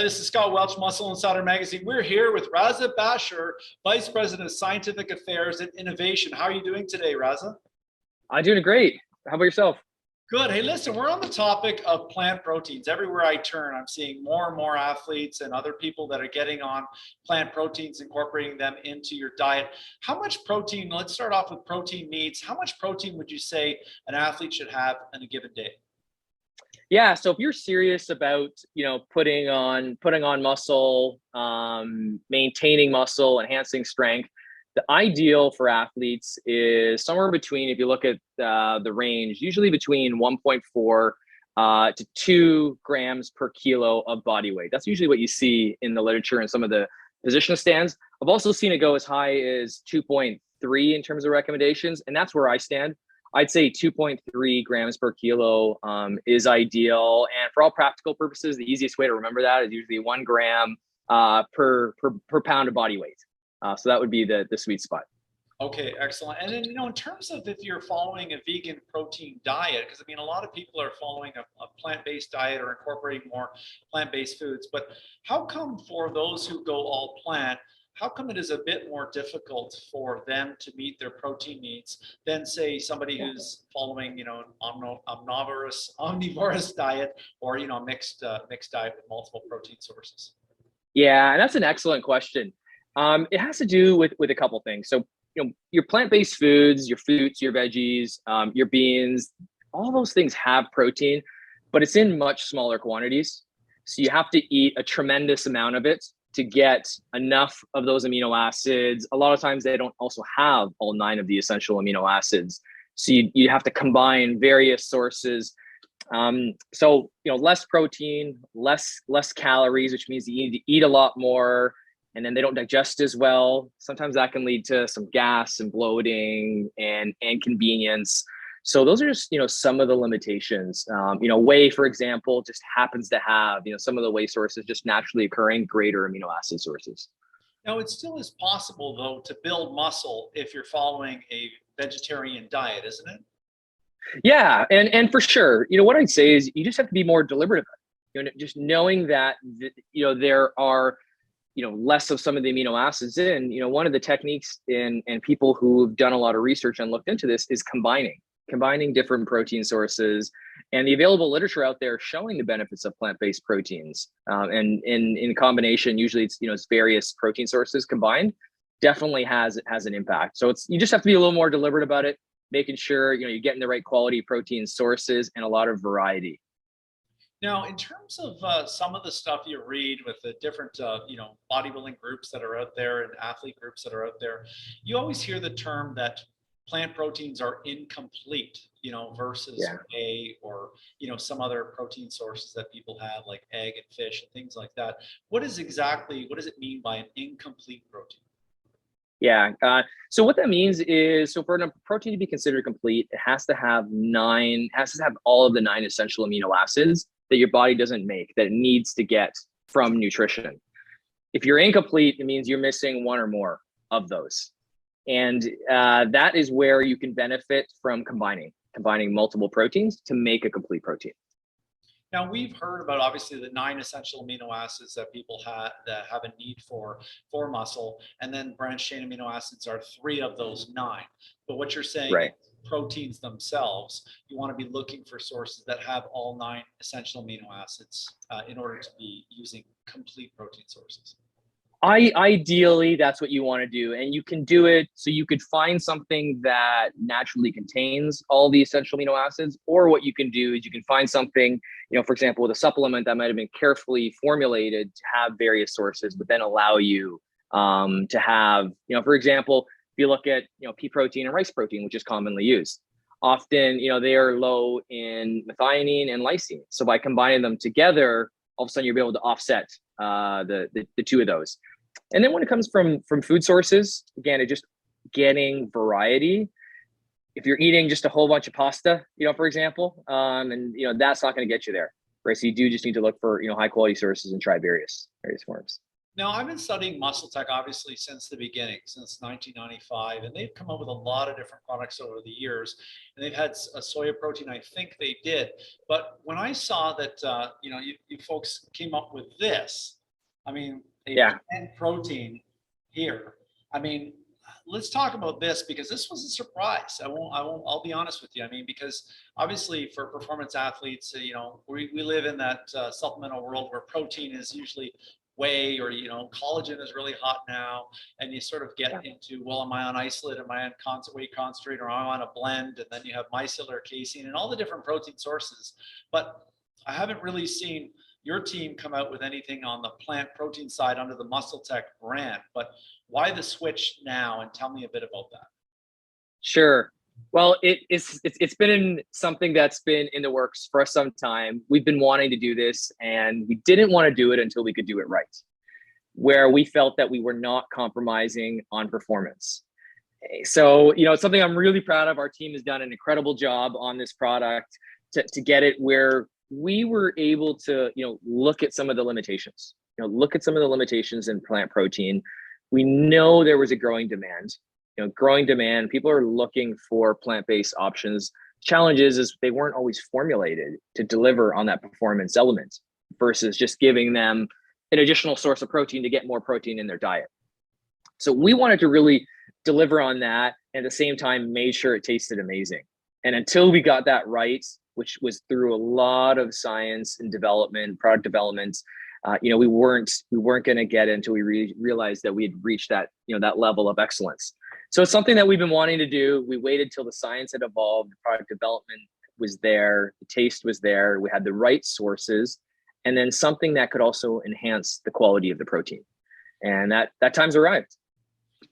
This is Scott Welch, Muscle Insider Magazine. We're here with Raza Bashir, Vice President of Scientific Affairs and Innovation. How are you doing today, Raza? I'm doing great. How about yourself? Good. Hey, listen, we're on the topic of plant proteins. Everywhere I turn, I'm seeing more and more athletes and other people that are getting on plant proteins, incorporating them into your diet. How much protein, let's start off with protein needs. How much protein would you say an athlete should have in a given day? Yeah, so if you're serious about, putting on muscle, maintaining muscle, enhancing strength, the ideal for athletes is somewhere between, if you look at the range, usually between 1.4 to 2 grams per kilo of body weight. That's usually what you see in the literature and some of the position stands. I've also seen it go as high as 2.3 in terms of recommendations, and that's where I stand. I'd say 2.3 grams per kilo is ideal. And for all practical purposes, the easiest way to remember that is usually 1 gram per pound of body weight. So that would be the sweet spot. Okay, excellent. And then, in terms of if you're following a vegan protein diet, because a lot of people are following a plant-based diet or incorporating more plant-based foods, but how come for those who go all plant, how come it is a bit more difficult for them to meet their protein needs than, say, somebody who's following, an omnivorous diet or, mixed diet with multiple protein sources? Yeah, and that's an excellent question. It has to do with a couple things. So, your plant-based foods, your fruits, your veggies, your beans, all those things have protein, but it's in much smaller quantities. So you have to eat a tremendous amount of it to get enough of those amino acids. A lot of times they don't also have all 9 of the essential amino acids. So you have to combine various sources. So, less protein, less calories, which means you need to eat a lot more, and then they don't digest as well. Sometimes that can lead to some gas and bloating and inconvenience. So those are just, some of the limitations. Whey, for example, just happens to have, some of the whey sources just naturally occurring greater amino acid sources. Now, it still is possible, though, to build muscle if you're following a vegetarian diet, isn't it? Yeah, and for sure, what I'd say is you just have to be more deliberate about it. Just knowing that, there are, less of some of the amino acids in, one of the techniques in people who've done a lot of research and looked into this is combining different protein sources, and the available literature out there showing the benefits of plant-based proteins. And in combination, usually it's various protein sources combined, definitely has an impact. So you just have to be a little more deliberate about it, making sure you're getting the right quality protein sources and a lot of variety. Now, in terms of some of the stuff you read with the different, bodybuilding groups that are out there and athlete groups that are out there, you always hear the term that plant proteins are incomplete, versus whey or, some other protein sources that people have like egg and fish and things like that. What does it mean by an incomplete protein? Yeah. So what that means is, so for a protein to be considered complete, it has to have all of the 9 essential amino acids that your body doesn't make, that it needs to get from nutrition. If you're incomplete, it means you're missing 1 or more of those. And that is where you can benefit from combining multiple proteins to make a complete protein. Now, we've heard about obviously the 9 essential amino acids that people have a need for muscle, and then branched chain amino acids are 3 of those 9. But what you're saying, right, proteins themselves, you want to be looking for sources that have all 9 essential amino acids in order to be using complete protein sources. Ideally, that's what you want to do. And you can do it. So you could find something that naturally contains all the essential amino acids, or what you can do is you can find something, for example, with a supplement that might have been carefully formulated to have various sources, but then allow you to have, for example, if you look at, pea protein and rice protein, which is commonly used, often, they are low in methionine and lysine. So by combining them together, all of a sudden you'll be able to offset the 2 of those. And then when it comes from food sources, again, it's just getting variety. If you're eating just a whole bunch of pasta, for example, and that's not going to get you there, right? So you do just need to look for high quality sources and try various forms. Now, I've been studying muscle tech obviously since the beginning, since 1995, and they've come up with a lot of different products over the years. And they've had a soya protein, I think they did. But when I saw that, you folks came up with this, I mean, a Yeah. plant protein here. I mean, let's talk about this because this was a surprise. I'll be honest with you. I mean, because obviously for performance athletes, we live in that supplemental world where protein is usually whey, or collagen is really hot now, and you sort of get into, well, am I on isolate, am I on whey concentrate, or am I on a blend? And then you have micellar casein and all the different protein sources. But I haven't really seen your team come out with anything on the plant protein side under the Muscle Tech brand. But why the switch now? And tell me a bit about that. Sure. Well, it's been something that's been in the works for some time. We've been wanting to do this, and we didn't want to do it until we could do it right, where we felt that we were not compromising on performance. So, it's something I'm really proud of. Our team has done an incredible job on this product to get it where we were able to, look at some of the limitations, in plant protein. We know there was a growing demand. People are looking for plant-based options. Challenges is they weren't always formulated to deliver on that performance element versus just giving them an additional source of protein to get more protein in their diet. So we wanted to really deliver on that, and at the same time made sure it tasted amazing. And until we got that right, which was through a lot of science and development, product development, we weren't going to get it until we realized that we had reached that, that level of excellence. So it's something that we've been wanting to do. We waited till the science had evolved, the product development was there, the taste was there, we had the right sources, and then something that could also enhance the quality of the protein. And that time's arrived.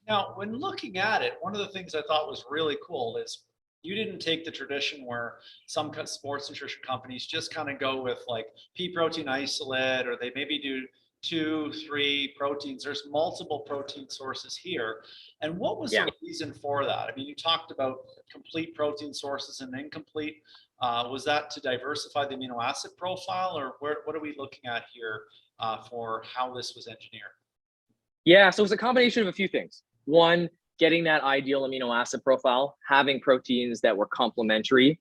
Now, when looking at it, one of the things I thought was really cool is you didn't take the tradition where some sports nutrition companies just kind of go with like pea protein isolate, or they maybe do 2, 3 proteins. There's multiple protein sources here. And what was the reason for that? I mean, you talked about complete protein sources and incomplete. Was that to diversify the amino acid profile, or what are we looking at here for how this was engineered? Yeah, so it's a combination of a few things. One, getting that ideal amino acid profile, having proteins that were complementary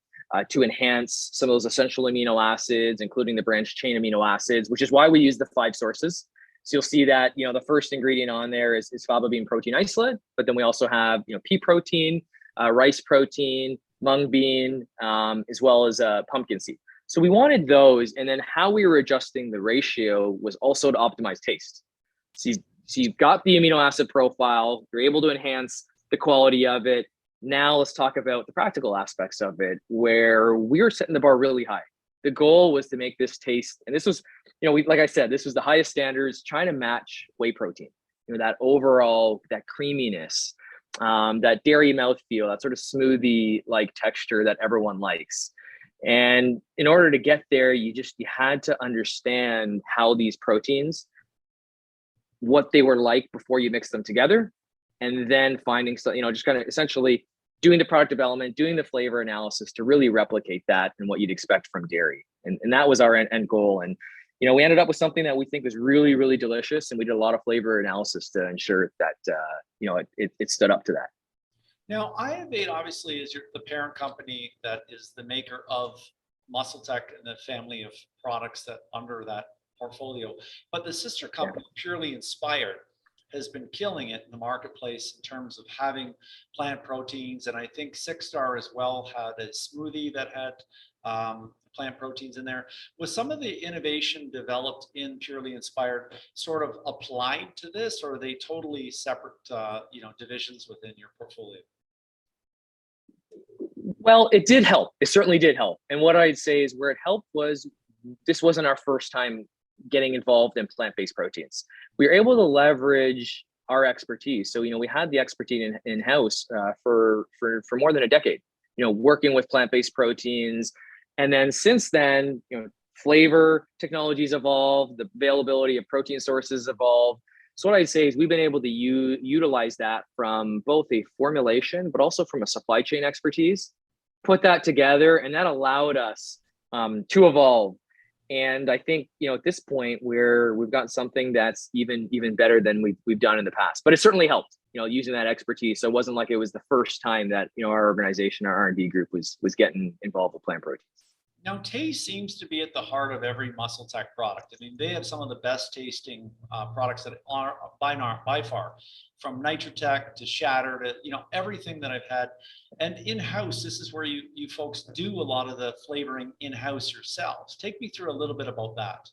to enhance some of those essential amino acids, including the branched chain amino acids, which is why we use the 5 sources. So you'll see that, the first ingredient on there is faba bean protein isolate, but then we also have, pea protein, rice protein, mung bean, as well as pumpkin seed. So we wanted those, and then how we were adjusting the ratio was also to optimize taste. So you've got the amino acid profile, you're able to enhance the quality of it. Now let's talk about the practical aspects of it, where we were setting the bar really high. The goal was to make this taste, and this was, like I said, this was the highest standards, trying to match whey protein. That overall, that creaminess, that dairy mouthfeel, that sort of smoothie-like texture that everyone likes. And in order to get there, you had to understand how these proteins, what they were like before you mix them together, and then finding, just kind of essentially doing the product development, doing the flavor analysis to really replicate that and what you'd expect from dairy. And that was our end goal. And, we ended up with something that we think was really, really delicious. And we did a lot of flavor analysis to ensure that, it stood up to that. Now, IF8 obviously is the parent company that is the maker of Muscle Tech and the family of products that under that portfolio. But the sister company, Purely Inspired, has been killing it in the marketplace in terms of having plant proteins. And I think Six Star as well had a smoothie that had plant proteins in there. Was some of the innovation developed in Purely Inspired sort of applied to this, or are they totally separate, divisions within your portfolio? Well, it did help. It certainly did help. And what I'd say is where it helped was this wasn't our first time getting involved in plant-based proteins. We were able to leverage our expertise. So, we had the expertise in-house for more than a decade, working with plant-based proteins. And then since then, flavor technologies evolved, the availability of protein sources evolved. So what I'd say is we've been able to utilize that from both a formulation, but also from a supply chain expertise, put that together, and that allowed us to evolve And I think, at this point we've got something that's even better than we've done in the past. But it certainly helped, using that expertise. So it wasn't like it was the first time that, our organization, our R&D group was getting involved with plant proteins. Now, taste seems to be at the heart of every Muscle Tech product. I mean, they have some of the best tasting products that are by far, from Nitrotech to Shatter to everything that I've had. And in-house, this is where you folks do a lot of the flavoring in-house yourselves. Take me through a little bit about that.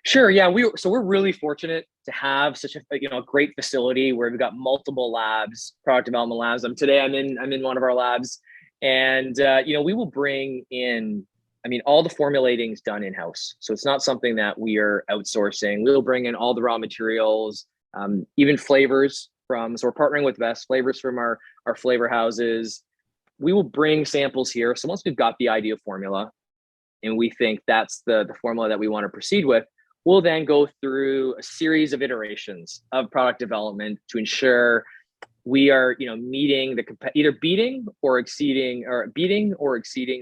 Sure. Yeah. We're really fortunate to have such a great facility where we've got multiple labs, product development labs. Today I'm in one of our labs, and we will bring in. I mean, all the formulating is done in-house. So it's not something that we are outsourcing. We'll bring in all the raw materials, even flavors so we're partnering with best flavors from our flavor houses. We will bring samples here. So once we've got the ideal formula and we think that's the formula that we want to proceed with, we'll then go through a series of iterations of product development to ensure we are, meeting either beating or exceeding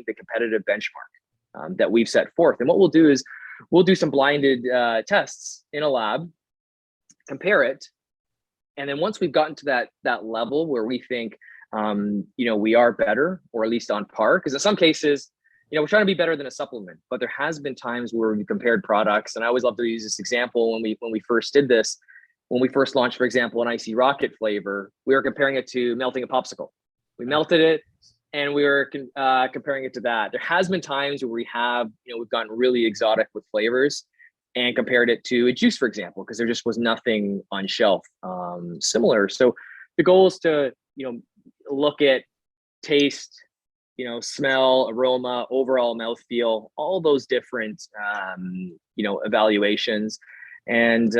the competitive benchmark that we've set forth. And what we'll do is we'll do some blinded tests in a lab, compare it, and then once we've gotten to that level where we think we are better, or at least on par, because in some cases, we're trying to be better than a supplement, but there has been times where we compared products. And I always love to use this example when we first did this. When we first launched, for example, an icy rocket flavor, we were comparing it to melting a popsicle. We melted it, and we were comparing it to that. There has been times where we've gotten really exotic with flavors and compared it to a juice, for example, because there just was nothing on shelf similar. So the goal is to, look at taste, smell, aroma, overall mouthfeel, all those different, evaluations. And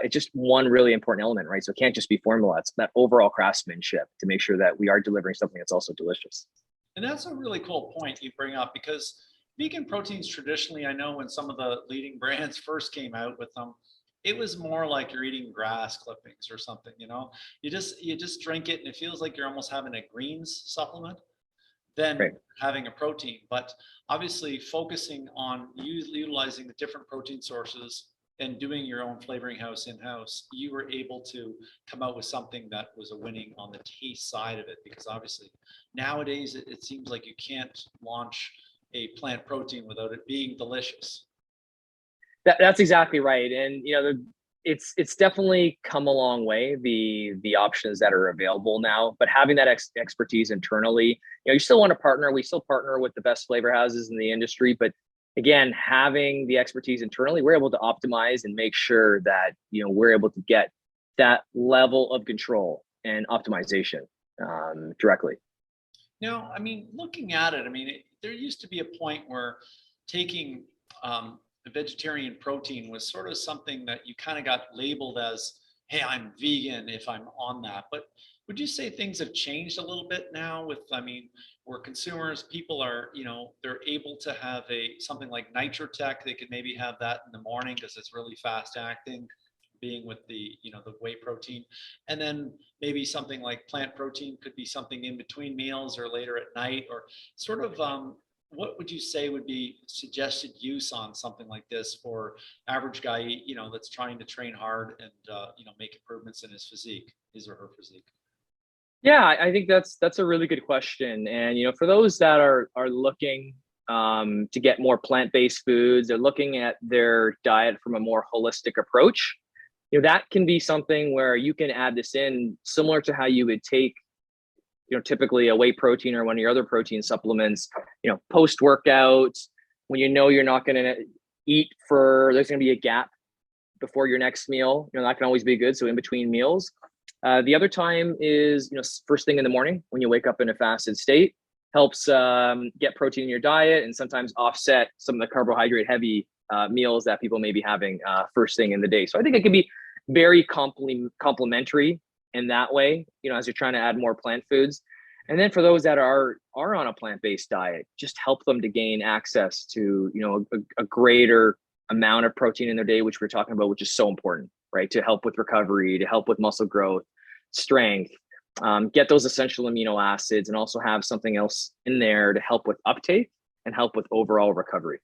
it's just one really important element, right? So it can't just be formula. It's that overall craftsmanship to make sure that we are delivering something that's also delicious. And that's a really cool point you bring up, because vegan proteins traditionally, I know when some of the leading brands first came out with them, it was more like you're eating grass clippings or something, you just drink it and it feels like you're almost having a greens supplement than Right. having a protein. But obviously focusing on utilizing the different protein sources and doing your own flavoring house in-house, you were able to come out with something that was a winning on the taste side of it. Because obviously nowadays it seems like you can't launch a plant protein without it being delicious. That's exactly right. And it's definitely come a long way, the options that are available now. But having that expertise internally, you still want to partner. We still partner with the best flavor houses in the industry, but again, having the expertise internally, we're able to optimize and make sure that we're able to get that level of control and optimization directly. Now, I mean, looking at it, I mean, there used to be a point where taking a vegetarian protein was sort of something that you kind of got labeled as, hey, I'm vegan if I'm on that. But would you say things have changed a little bit now with, I mean, where consumers, people are, they're able to have something like Nitrotech, they could maybe have that in the morning because it's really fast acting, being with the whey protein, and then maybe something like plant protein could be something in between meals or later at night, or sort of what would you say would be suggested use on something like this for average guy that's trying to train hard and make improvements in his or her physique? Yeah, I think that's a really good question. And for those that are looking to get more plant-based foods, they're looking at their diet from a more holistic approach. That can be something where you can add this in similar to how you would take, typically a whey protein or one of your other protein supplements, post-workout, when you're not going to eat there's going to be a gap before your next meal. That can always be good. So in between meals. The other time is, first thing in the morning when you wake up in a fasted state, helps get protein in your diet and sometimes offset some of the carbohydrate heavy meals that people may be having first thing in the day. So I think it can be very complementary in that way, as you're trying to add more plant foods. And then for those that are on a plant-based diet, just help them to gain access to, a greater amount of protein in their day, which we're talking about, which is so important, right? To help with recovery, to help with muscle growth, strength, get those essential amino acids, and also have something else in there to help with uptake and help with overall recovery.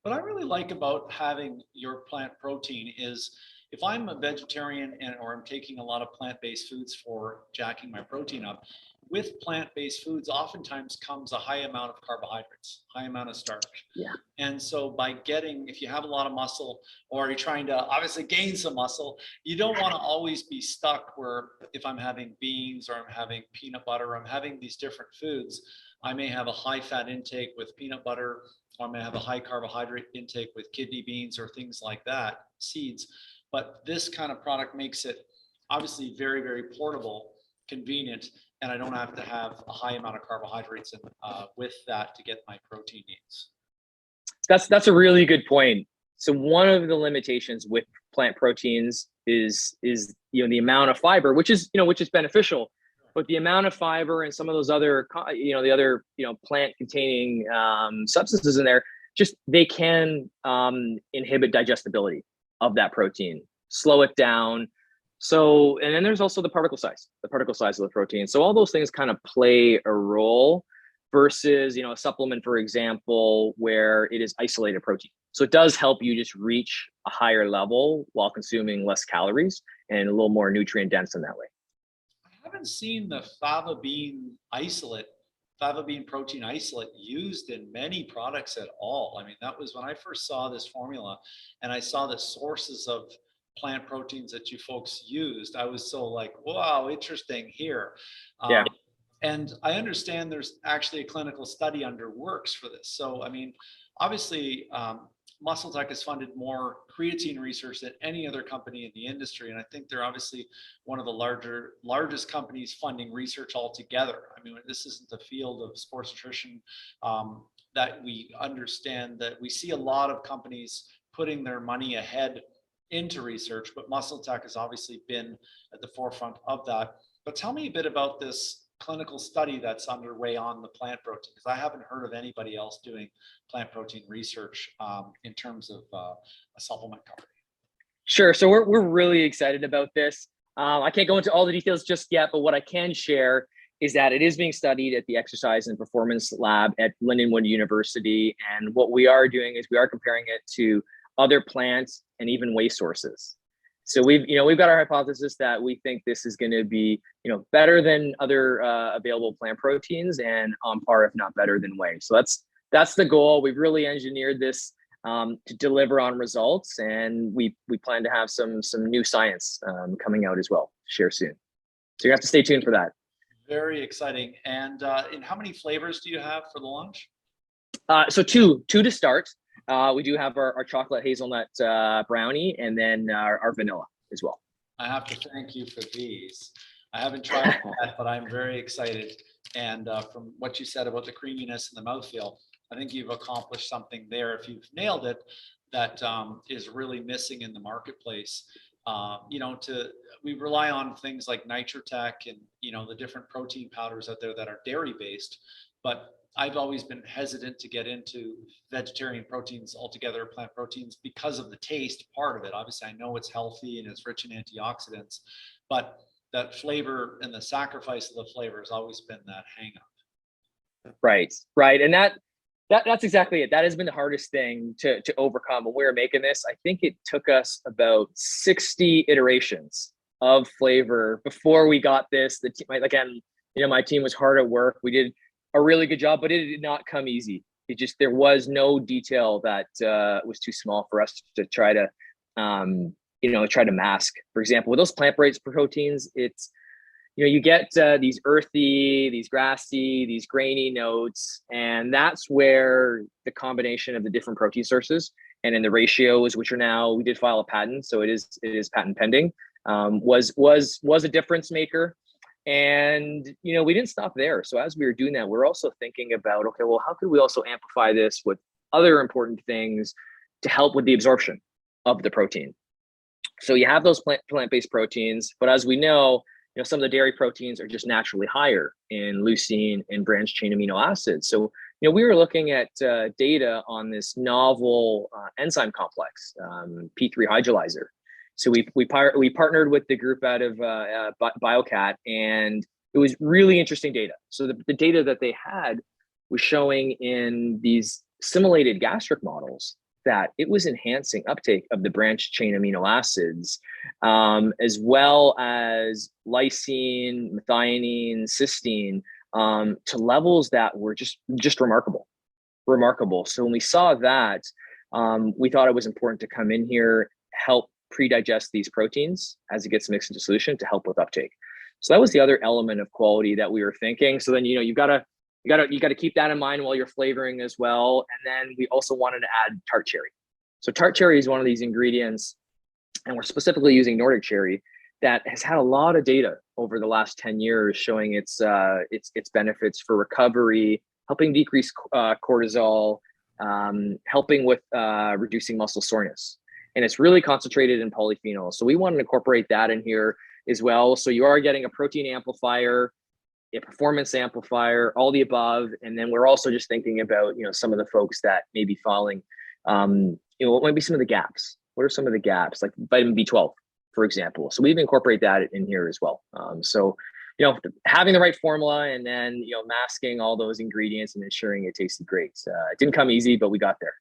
What I really like about having your plant protein is if I'm a vegetarian or I'm taking a lot of plant-based foods for jacking my protein up, with plant-based foods oftentimes comes a high amount of carbohydrates, high amount of starch. Yeah. And so by getting, if you have a lot of muscle or you're trying to obviously gain some muscle, you don't want to always be stuck where if I'm having beans or I'm having peanut butter, I'm having these different foods, I may have a high fat intake with peanut butter, or I may have a high carbohydrate intake with kidney beans or things like that, seeds. But this kind of product makes it obviously very, very portable, convenient, and I don't have to have a high amount of carbohydrates with that to get my protein needs. That's a really good point. So one of the limitations with plant proteins is the amount of fiber, which is beneficial, but the amount of fiber and some of those other the other plant containing substances in there, just they can inhibit digestibility of that protein, slow it down. So, and then there's also the particle size of the protein. So all those things kind of play a role versus, a supplement, for example, where it is isolated protein. So it does help you just reach a higher level while consuming less calories and a little more nutrient dense in that way. I haven't seen the fava bean protein isolate used in many products at all. I mean, that was when I first saw this formula and I saw the sources of plant proteins that you folks used. I was so like, wow, interesting here. Yeah. And I understand there's actually a clinical study under works for this. So, I mean, obviously, MuscleTech has funded more creatine research than any other company in the industry. And I think they're obviously one of the largest companies funding research altogether. I mean, this isn't the field of sports nutrition that we understand, that we see a lot of companies putting their money ahead into research, but MuscleTech has obviously been at the forefront of that. But tell me a bit about this clinical study that's underway on the plant protein, because I haven't heard of anybody else doing plant protein research in terms of a supplement company. Sure. So we're really excited about this. I can't go into all the details just yet, but what I can share is that it is being studied at the Exercise and Performance Lab at Lindenwood University. And what we are doing is we are comparing it to other plants and even waste sources. So we've got our hypothesis that we think this is going to be, better than other available plant proteins and on par, if not better than whey. So that's the goal. We've really engineered this to deliver on results, and we plan to have some new science coming out as well, share soon. So you have to stay tuned for that. Very exciting. And in how many flavors do you have for the launch? So two to start. We do have our chocolate hazelnut brownie, and then our vanilla as well. I have to thank you for these. I haven't tried that, but I'm very excited. And from what you said about the creaminess and the mouthfeel, I think you've accomplished something there. If you've nailed it, that is really missing in the marketplace. We rely on things like Nitrotech and the different protein powders out there that are dairy based, but I've always been hesitant to get into vegetarian proteins altogether, plant proteins, because of the taste part of it. Obviously, I know it's healthy and it's rich in antioxidants, but that flavor and the sacrifice of the flavor has always been that hang up. Right. And that's exactly it. That has been the hardest thing to overcome when we were making this. I think it took us about 60 iterations of flavor before we got this. My team was hard at work. We did a really good job, but it did not come easy. There was no detail that was too small for us to try to mask. For example, with those plant-based proteins, it's, you get these earthy, these grassy, these grainy notes, and that's where the combination of the different protein sources and in the ratios, which are now, we did file a patent, so it is patent pending, was a difference maker. And, we didn't stop there. So as we were doing that, we're also thinking about, okay, well, how could we also amplify this with other important things to help with the absorption of the protein? So you have those plant-based proteins, but as we know, some of the dairy proteins are just naturally higher in leucine and branched chain amino acids. So, we were looking at data on this novel enzyme complex, P3 hydrolyzer. So we partnered with the group out of BioCat, and it was really interesting data. So the data that they had was showing in these simulated gastric models that it was enhancing uptake of the branched chain amino acids, as well as lysine, methionine, cysteine, to levels that were just remarkable. So when we saw that, we thought it was important to come in here, help pre-digest these proteins as it gets mixed into solution to help with uptake. So that was the other element of quality that we were thinking. So then, you've got to keep that in mind while you're flavoring as well. And then we also wanted to add tart cherry. So tart cherry is one of these ingredients, and we're specifically using Nordic cherry, that has had a lot of data over the last 10 years showing its benefits for recovery, helping decrease cortisol, helping with reducing muscle soreness. And it's really concentrated in polyphenols. So we want to incorporate that in here as well. So you are getting a protein amplifier, a performance amplifier, all the above. And then we're also just thinking about, some of the folks that may be falling, what might be some of the gaps? What are some of the gaps, like vitamin B12, for example? So we've incorporated that in here as well. So having the right formula, and then, masking all those ingredients and ensuring it tasted great. It didn't come easy, but we got there.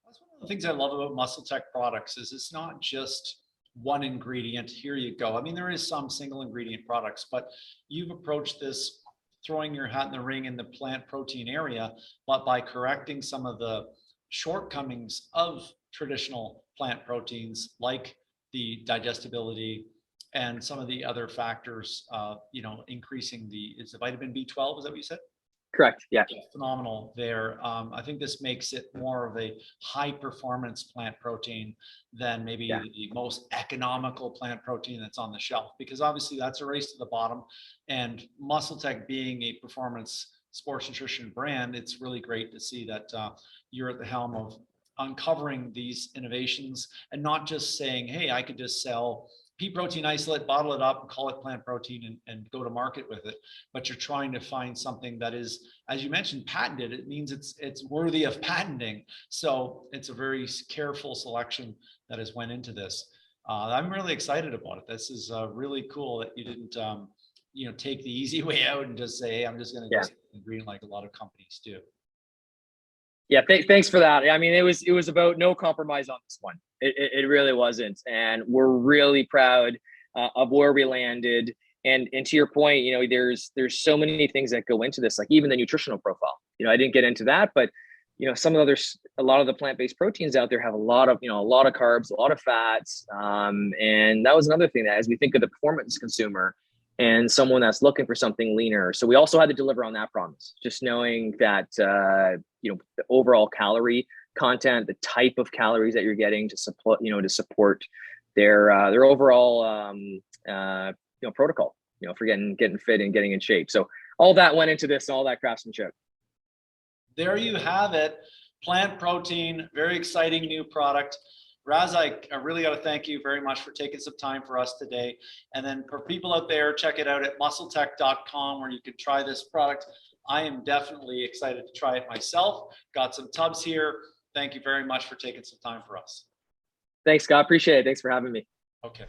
That's one of the things I love about MuscleTech products is it's not just one ingredient, here you go. I mean, there is some single ingredient products, but you've approached this throwing your hat in the ring in the plant protein area, but by correcting some of the shortcomings of traditional plant proteins, like the digestibility and some of the other factors, increasing is the vitamin B12, is that what you said? Correct. Yeah. Phenomenal there. I think this makes it more of a high performance plant protein than maybe the most economical plant protein that's on the shelf, because obviously that's a race to the bottom. And MuscleTech being a performance sports nutrition brand, it's really great to see that you're at the helm of uncovering these innovations and not just saying, hey, I could just sell pea protein isolate, bottle it up and call it plant protein and go to market with it. But you're trying to find something that is, as you mentioned, patented. It means it's worthy of patenting. So it's a very careful selection that has went into this. I'm really excited about it. This is really cool that you didn't, take the easy way out and just say, hey, I'm just going to go green like a lot of companies do. Yeah, thanks for that. I mean, it was about no compromise on this one. It really wasn't, and we're really proud of where we landed. And to your point, there's so many things that go into this, like even the nutritional profile. I didn't get into that, but a lot of the plant-based proteins out there have a lot of carbs, a lot of fats, and that was another thing that, as we think of the performance consumer and someone that's looking for something leaner. So we also had to deliver on that promise, just knowing that, the overall calorie content, the type of calories that you're getting to support their overall, protocol, for getting fit and getting in shape. So all that went into this, all that craftsmanship. There you have it. Plant protein, very exciting new product. Raz, I really got to thank you very much for taking some time for us today. And then for people out there, check it out at muscletech.com where you can try this product. I am definitely excited to try it myself. Got some tubs here. Thank you very much for taking some time for us. Thanks, Scott. Appreciate it. Thanks for having me. Okay.